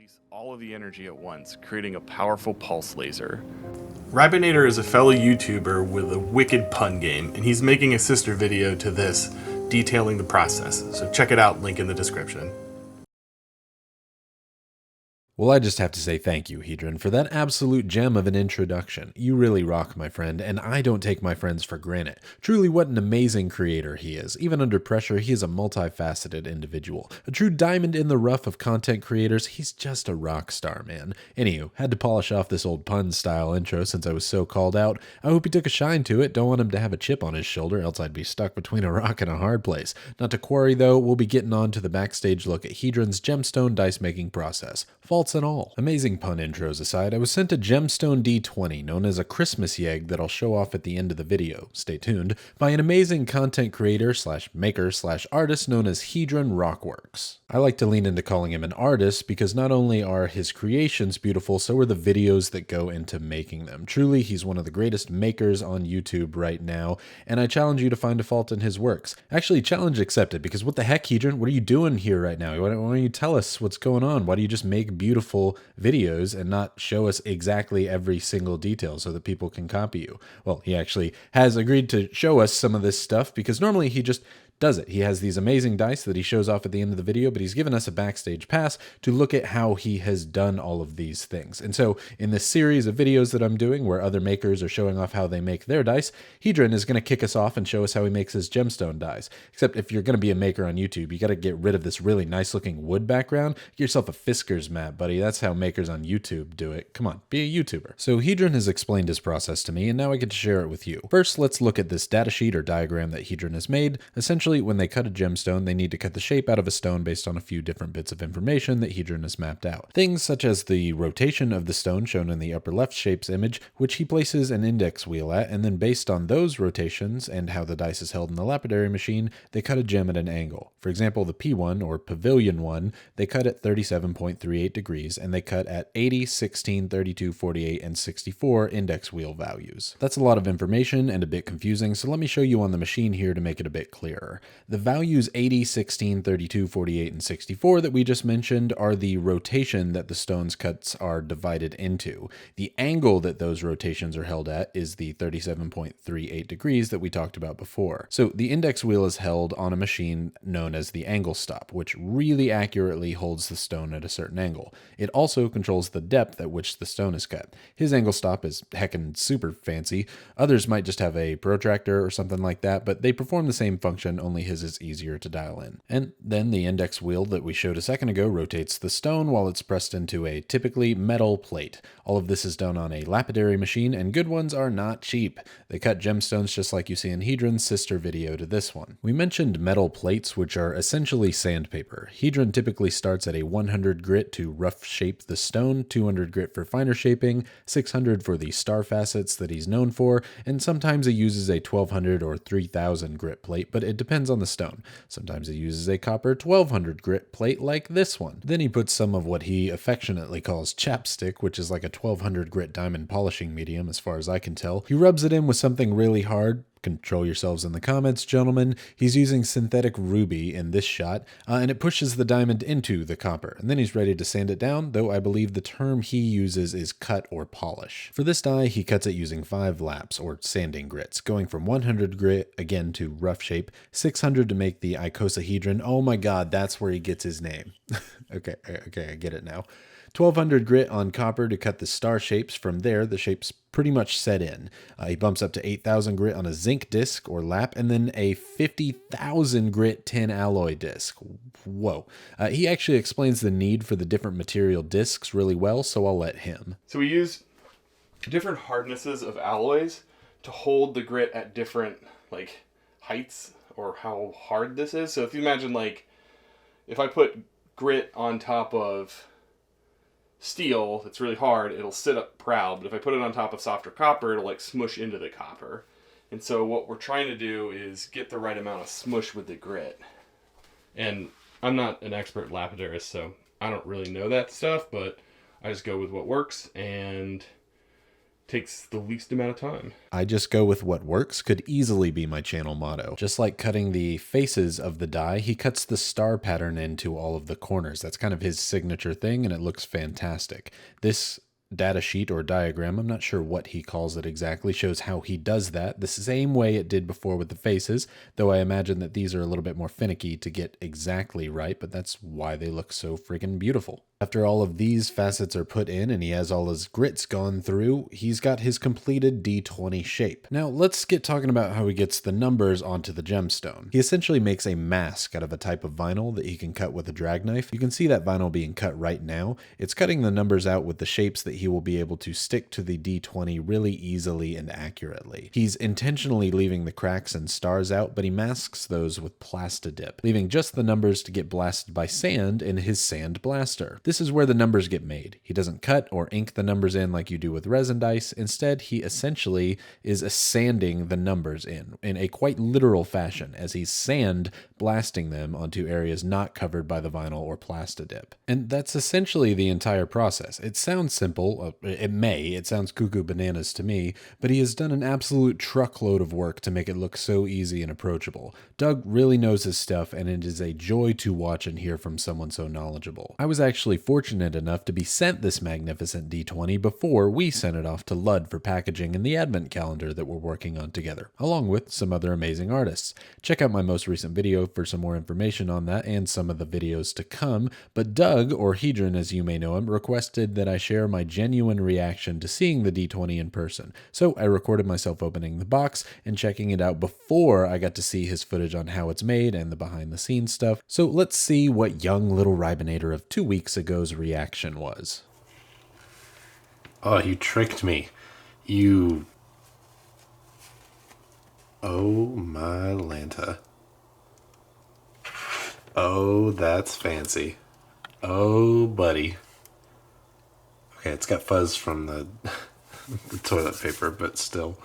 release all of the energy at once, creating a powerful pulse laser. Rybonator is a fellow YouTuber with a wicked pun game, and he's making a sister video to this, detailing the process. So check it out, link in the description. Well, I just have to say thank you, Hedrin, for that absolute gem of an introduction. You really rock, my friend, and I don't take my friends for granted. Truly, what an amazing creator he is. Even under pressure, he is a multifaceted individual. A true diamond in the rough of content creators. He's just a rock star, man. Anywho, had to polish off this old pun-style intro since I was so called out. I hope he took a shine to it. Don't want him to have a chip on his shoulder, else I'd be stuck between a rock and a hard place. Not to quarry, though, we'll be getting on to the backstage look at Hedron's Gemstone dice-making process. Faults and all. Amazing pun intros aside, I was sent a Gemstone D20, known as a Christmas egg that I'll show off at the end of the video, stay tuned, by an amazing content creator slash maker slash artist known as Hedron Rockworks. I like to lean into calling him an artist because not only are his creations beautiful, so are the videos that go into making them. Truly, he's one of the greatest makers on YouTube right now, and I challenge you to find a fault in his works. Actually, challenge accepted, because what the heck, Hedron? What are you doing here right now? Why don't you tell us what's going on? Why do you just make beautiful videos and not show us exactly every single detail so that people can copy you? Well, he actually has agreed to show us some of this stuff because normally he just does it. He has these amazing dice that he shows off at the end of the video, but he's given us a backstage pass to look at how he has done all of these things. And so in this series of videos that I'm doing where other makers are showing off how they make their dice, Hedron is going to kick us off and show us how he makes his gemstone dice. Except if you're going to be a maker on YouTube, you got to get rid of this really nice looking wood background. Get yourself a Fisker's mat, buddy. That's how makers on YouTube do it. Come on, be a YouTuber. So Hedron has explained his process to me, and now I get to share it with you. First, let's look at this datasheet or diagram that Hedron has made. Essentially, when they cut a gemstone, they need to cut the shape out of a stone based on a few different bits of information that Hedron has mapped out. Things such as the rotation of the stone shown in the upper left shapes image, which he places an index wheel at, and then based on those rotations and how the dice is held in the lapidary machine, they cut a gem at an angle. For example, the P1 or Pavilion 1, they cut at 37.38 degrees, and they cut at 80, 16, 32, 48, and 64 index wheel values. That's a lot of information and a bit confusing, so let me show you on the machine here to make it a bit clearer. The values 80, 16, 32, 48, and 64 that we just mentioned are the rotation that the stone's cuts are divided into. The angle that those rotations are held at is the 37.38 degrees that we talked about before. So the index wheel is held on a machine known as the angle stop, which really accurately holds the stone at a certain angle. It also controls the depth at which the stone is cut. His angle stop is heckin' super fancy. Others might just have a protractor or something like that, but they perform the same function, only his is easier to dial in. And then the index wheel that we showed a second ago rotates the stone while it's pressed into a typically metal plate. All of this is done on a lapidary machine, and good ones are not cheap. They cut gemstones just like you see in Hedron's sister video to this one. We mentioned metal plates, which are essentially sandpaper. Hedron typically starts at a 100 grit to rough shape the stone, 200 grit for finer shaping, 600 for the star facets that he's known for, and sometimes he uses a 1200 or 3000 grit plate, but it depends on the stone. Sometimes he uses a copper 1200 grit plate like this one. Then he puts some of what he affectionately calls chapstick, which is like a 1200 grit diamond polishing medium as far as I can tell. He rubs it in with something really hard. Control yourselves in the comments, gentlemen. He's using synthetic ruby in this shot, and it pushes the diamond into the copper. And then he's ready to sand it down, though I believe the term he uses is cut or polish. For this die, he cuts it using 5 laps, or sanding grits, going from 100 grit, again to rough shape, 600 to make the icosahedron. Oh my god, that's where he gets his name. Okay, I get it now. 1200 grit on copper to cut the star shapes. From there, the shape's pretty much set in. He bumps up to 8000 grit on a zinc disc or lap, and then a 50,000 grit tin alloy disc. Whoa. He actually explains the need for the different material discs really well, so I'll let him. So we use different hardnesses of alloys to hold the grit at different heights or how hard this is. So if you imagine if I put grit on top of steel that's really hard, it'll sit up proud, but if I put it on top of softer copper, it'll smush into the copper. And so what we're trying to do is get the right amount of smush with the grit. And I'm not an expert lapidarist, so I don't really know that stuff, but I just go with what works, and takes the least amount of time. I just go with what works could easily be my channel motto. Just like cutting the faces of the die, he cuts the star pattern into all of the corners. That's kind of his signature thing, and it looks fantastic. This data sheet or diagram, I'm not sure what he calls it exactly, shows how he does that the same way it did before with the faces, though I imagine that these are a little bit more finicky to get exactly right, but that's why they look so friggin' beautiful. After all of these facets are put in and he has all his grits gone through, he's got his completed D20 shape. Now let's get talking about how he gets the numbers onto the gemstone. He essentially makes a mask out of a type of vinyl that he can cut with a drag knife. You can see that vinyl being cut right now. It's cutting the numbers out with the shapes that he will be able to stick to the D20 really easily and accurately. He's intentionally leaving the cracks and stars out, but he masks those with Plastidip, leaving just the numbers to get blasted by sand in his sand blaster. This is where the numbers get made. He doesn't cut or ink the numbers in like you do with resin dice. Instead, he essentially is sanding the numbers in a quite literal fashion as he's sand blasting them onto areas not covered by the vinyl or Plastidip. And that's essentially the entire process. It sounds simple. It sounds cuckoo bananas to me, but he has done an absolute truckload of work to make it look so easy and approachable. Doug really knows his stuff, and it is a joy to watch and hear from someone so knowledgeable. I was actually fortunate enough to be sent this magnificent D20 before we sent it off to Lud for packaging in the advent calendar that we're working on together, along with some other amazing artists. Check out my most recent video for some more information on that and some of the videos to come, but Doug, or Hedrin as you may know him, requested that I share my genuine reaction to seeing the D20 in person, so I recorded myself opening the box and checking it out before I got to see his footage on how it's made and the behind the scenes stuff. So let's see what young little Rybonator of 2 weeks ago's reaction was. Oh, you tricked me. You... Oh my Lanta. Oh, that's fancy. Oh, buddy. Okay, it's got fuzz from the, the toilet paper, but still.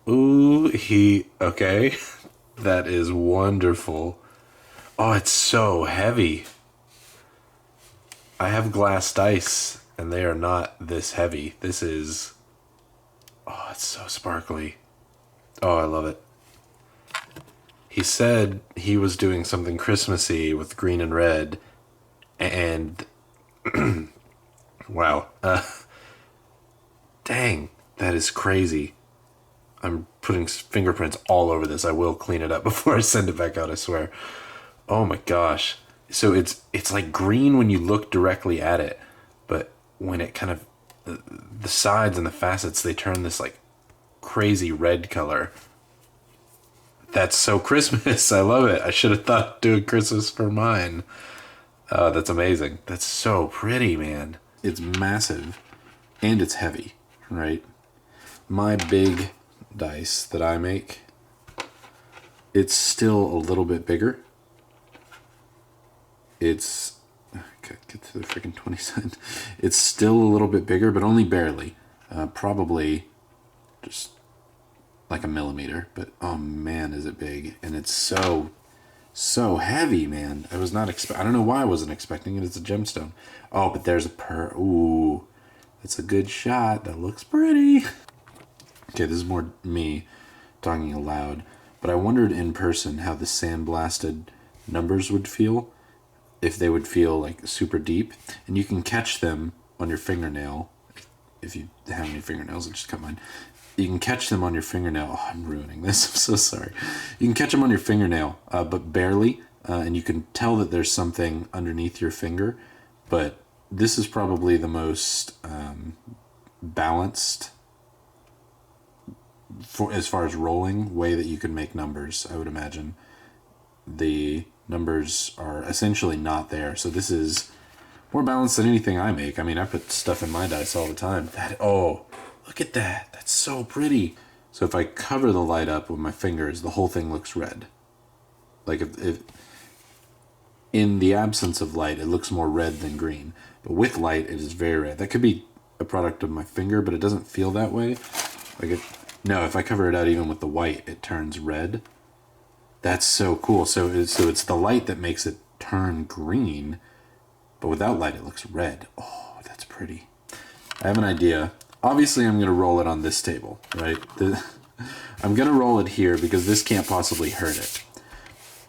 Ooh, okay. That is wonderful. Oh, it's so heavy. I have glass dice, and they are not this heavy. This is... Oh, it's so sparkly. Oh, I love it. He said he was doing something Christmassy with green and red, and... Wow. Dang, that is crazy. I'm putting fingerprints all over this. I will clean it up before I send it back out, I swear. Oh my gosh. So it's like green when you look directly at it, but when it kind of... The sides and the facets, they turn this like crazy red color. That's so Christmas. I love it. I should have thought of doing Christmas for mine. That's amazing. That's so pretty, man. It's massive and it's heavy, right? My big dice that I make, it's still a little bit bigger. It's... Get to the freaking 20 cent. It's still a little bit bigger, but only barely. Probably just like a millimeter, but oh man, is it big. And it's so heavy, man. I was not I don't know why I wasn't expecting it. It's a gemstone. Oh, but there's a ooh, that's a good shot. That looks pretty. Okay, this is more me talking aloud, but I wondered in person how the sandblasted numbers would feel, if they would feel like super deep, and you can catch them on your fingernail. If you have any fingernails, I just cut mine. You can catch them on your fingernail. Oh, I'm ruining this. I'm so sorry. You can catch them on your fingernail, but barely, and you can tell that there's something underneath your finger, but this is probably the most balanced, as far as rolling, way that you can make numbers, I would imagine. The numbers are essentially not there, so this is more balanced than anything I make. I mean, I put stuff in my dice all the time. Oh, look at that. That's so pretty. So if I cover the light up with my fingers, the whole thing looks red. Like if in the absence of light, it looks more red than green. But with light, it is very red. That could be a product of my finger, but it doesn't feel that way. No, if I cover it out even with the white, it turns red. That's so cool. So it's the light that makes it turn green, but without light, it looks red. Oh, that's pretty. I have an idea obviously I'm going to roll it on this table, right? I'm going to roll it here because this can't possibly hurt it.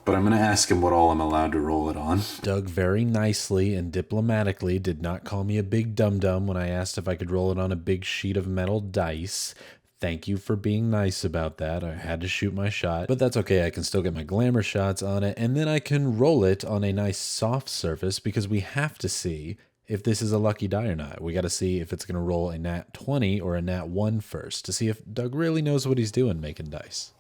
But I'm going to ask him what all I'm allowed to roll it on. Doug very nicely and diplomatically did not call me a big dum-dum when I asked if I could roll it on a big sheet of metal dice. Thank you for being nice about that. I had to shoot my shot, but that's okay. I can still get my glamour shots on it, and then I can roll it on a nice soft surface because we have to see if this is a lucky die or not. We got to see if it's going to roll a nat 20 or a nat 1 first to see if Doug really knows what he's doing making dice.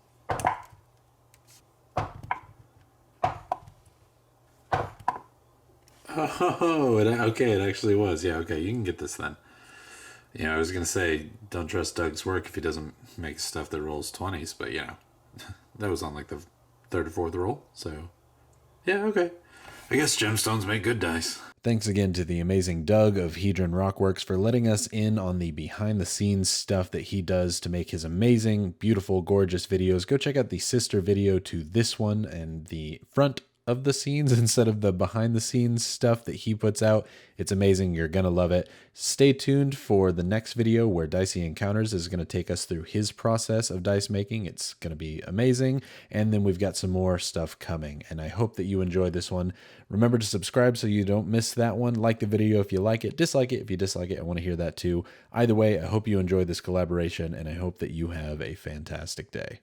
Oh, okay, it actually was. Yeah, okay, you can get this then. You know, I was going to say, don't trust Doug's work if he doesn't make stuff that rolls 20s, but, you know, that was on, like, the third or fourth roll, so, yeah, okay. I guess gemstones make good dice. Thanks again to the amazing Doug of Hedron Rockworks for letting us in on the behind-the-scenes stuff that he does to make his amazing, beautiful, gorgeous videos. Go check out the sister video to this one and the front of the scenes instead of the behind the scenes stuff that he puts out. It's amazing. You're going to love it. Stay tuned for the next video where Dicey Encounters is going to take us through his process of dice making. It's going to be amazing. And then we've got some more stuff coming. And I hope that you enjoyed this one. Remember to subscribe so you don't miss that one. Like the video if you like it. Dislike it if you dislike it. I want to hear that too. Either way, I hope you enjoyed this collaboration and I hope that you have a fantastic day.